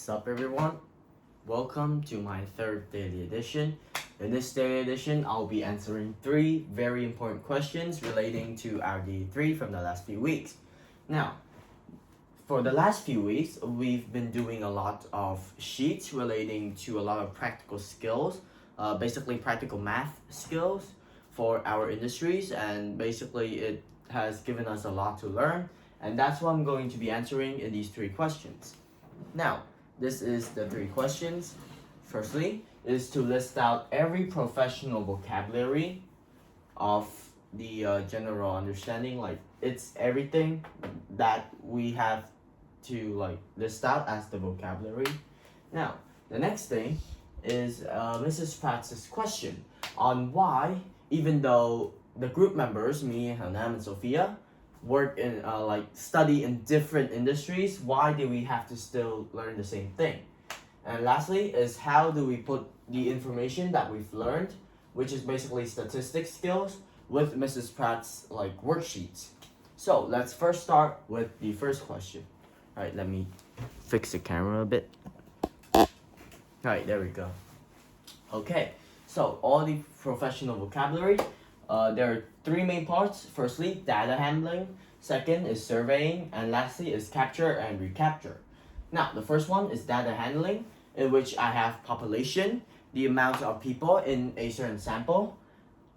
What's up, everyone? Welcome to my third daily edition. In this daily edition, I'll be answering 3 very important questions relating to our DE3 from the last few weeks. Now, for the last few weeks, we've been doing a lot of sheets relating to a lot of practical skills, basically practical math skills for our industries, and basically it has given us a lot to learn, and that's what I'm going to be answering in these 3 questions. Now, this is the 3 questions. Firstly, is to list out every professional vocabulary of the general understanding, like it's everything that we have to list out as the vocabulary. Now, the next thing is Mrs. Pratt's question on why, even though the group members, me, Hanam, and Sophia, work in study in different industries, why do we have to still learn the same thing? And lastly is how do we put the information that we've learned, which is basically statistics skills, with Mrs. Pratt's worksheets. So let's first start with the first question. Alright, let me fix the camera a bit. Alright, there we go. Okay, so all the professional vocabulary, there are 3 main parts. Firstly, data handling. Second is surveying. And lastly is capture and recapture. Now, the first one is data handling, in which I have population, the amount of people in a certain sample.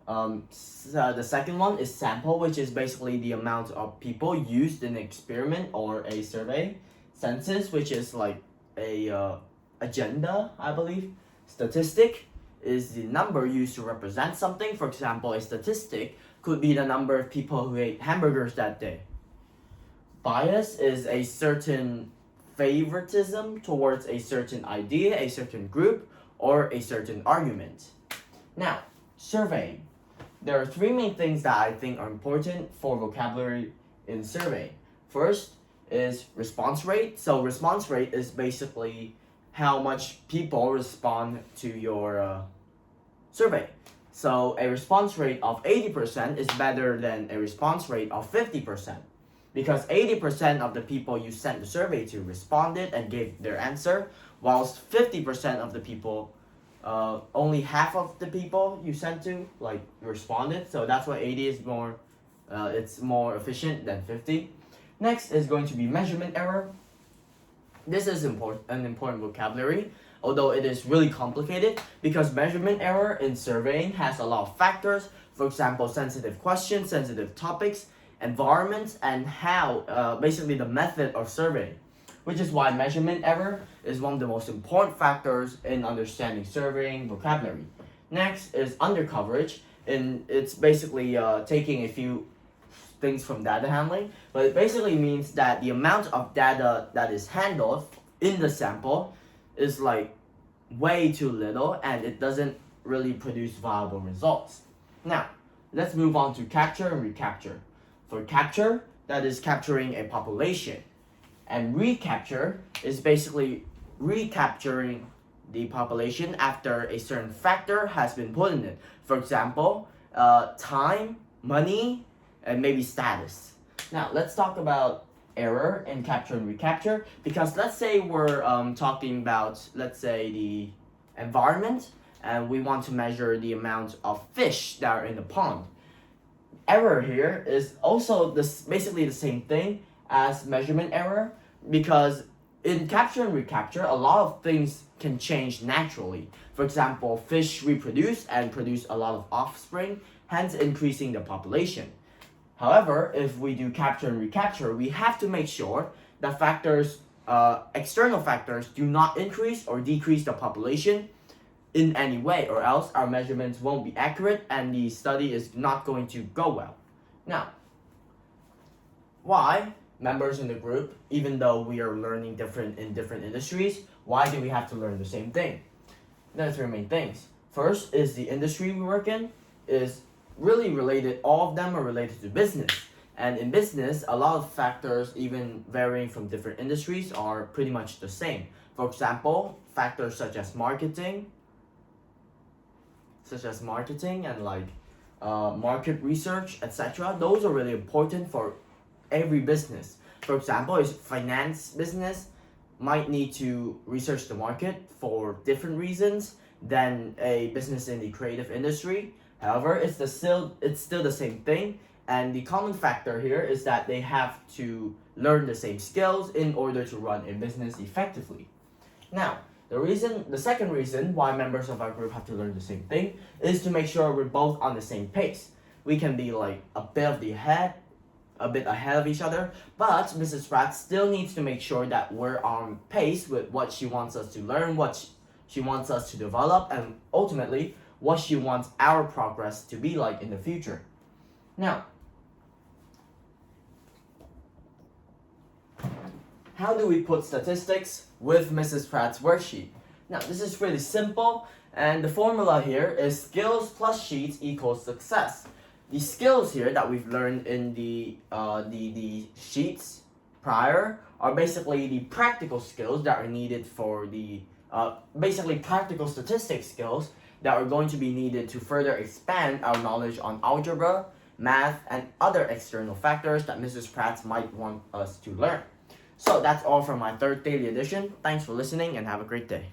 So the second one is sample, which is basically the amount of people used in an experiment or a survey. Census, which is like a agenda, I believe. Statistic is the number used to represent something. For example, a statistic could be the number of people who ate hamburgers that day. Bias is a certain favoritism towards a certain idea, a certain group, or a certain argument. Now, surveying. There are 3 main things that I think are important for vocabulary in surveying. First is response rate. So response rate is basically how much people respond to your survey. So a response rate of 80% is better than a response rate of 50%, because 80% of the people you sent the survey to responded and gave their answer, whilst 50% of the people, only half of the people you sent to responded. So that's why 80 is more, it's more efficient than 50. Next is going to be measurement error. This is an important vocabulary, although it is really complicated, because measurement error in surveying has a lot of factors. For example, sensitive questions, sensitive topics, environments, and how basically the method of surveying, which is why measurement error is one of the most important factors in understanding surveying vocabulary. Next is undercoverage, and it's basically taking a few things from data handling, but it basically means that the amount of data that is handled in the sample is way too little, and it doesn't really produce viable results. Now, let's move on to capture and recapture. For capture, that is capturing a population, and recapture is basically recapturing the population after a certain factor has been put in it. For example, time, money, and maybe status. Now, let's talk about error in capture and recapture, because let's say we're talking about, let's say, the environment, and we want to measure the amount of fish that are in the pond. Error here is also basically the same thing as measurement error, because in capture and recapture, a lot of things can change naturally. For example, fish reproduce and produce a lot of offspring, hence increasing the population. However, if we do capture and recapture, we have to make sure that factors, external factors, do not increase or decrease the population in any way, or else our measurements won't be accurate and the study is not going to go well. Now, why members in the group, even though we are learning in different industries, why do we have to learn the same thing? There are 3 main things. First is the industry we work in is really related, all of them are related to business. And in business, a lot of factors, even varying from different industries, are pretty much the same. For example, factors such as marketing and market research, etc. Those are really important for every business. For example, is finance business, might need to research the market for different reasons than a business in the creative industry. However, it's still the same thing, and the common factor here is that they have to learn the same skills in order to run a business effectively. Now, the second reason why members of our group have to learn the same thing is to make sure we're both on the same pace. We can be like a bit ahead of each other, but Mrs. Pratt still needs to make sure that we're on pace with what she wants us to learn, what she wants us to develop, and ultimately what she wants our progress to be like in the future. Now, how do we put statistics with Mrs. Pratt's worksheet? Now, this is really simple, and the formula here is skills plus sheets equals success. The skills here that we've learned in the sheets prior are basically the practical skills that are needed for the basically practical statistics skills that are going to be needed to further expand our knowledge on algebra, math, and other external factors that Mrs. Pratt might want us to learn. So that's all from my third daily edition. Thanks for listening and have a great day.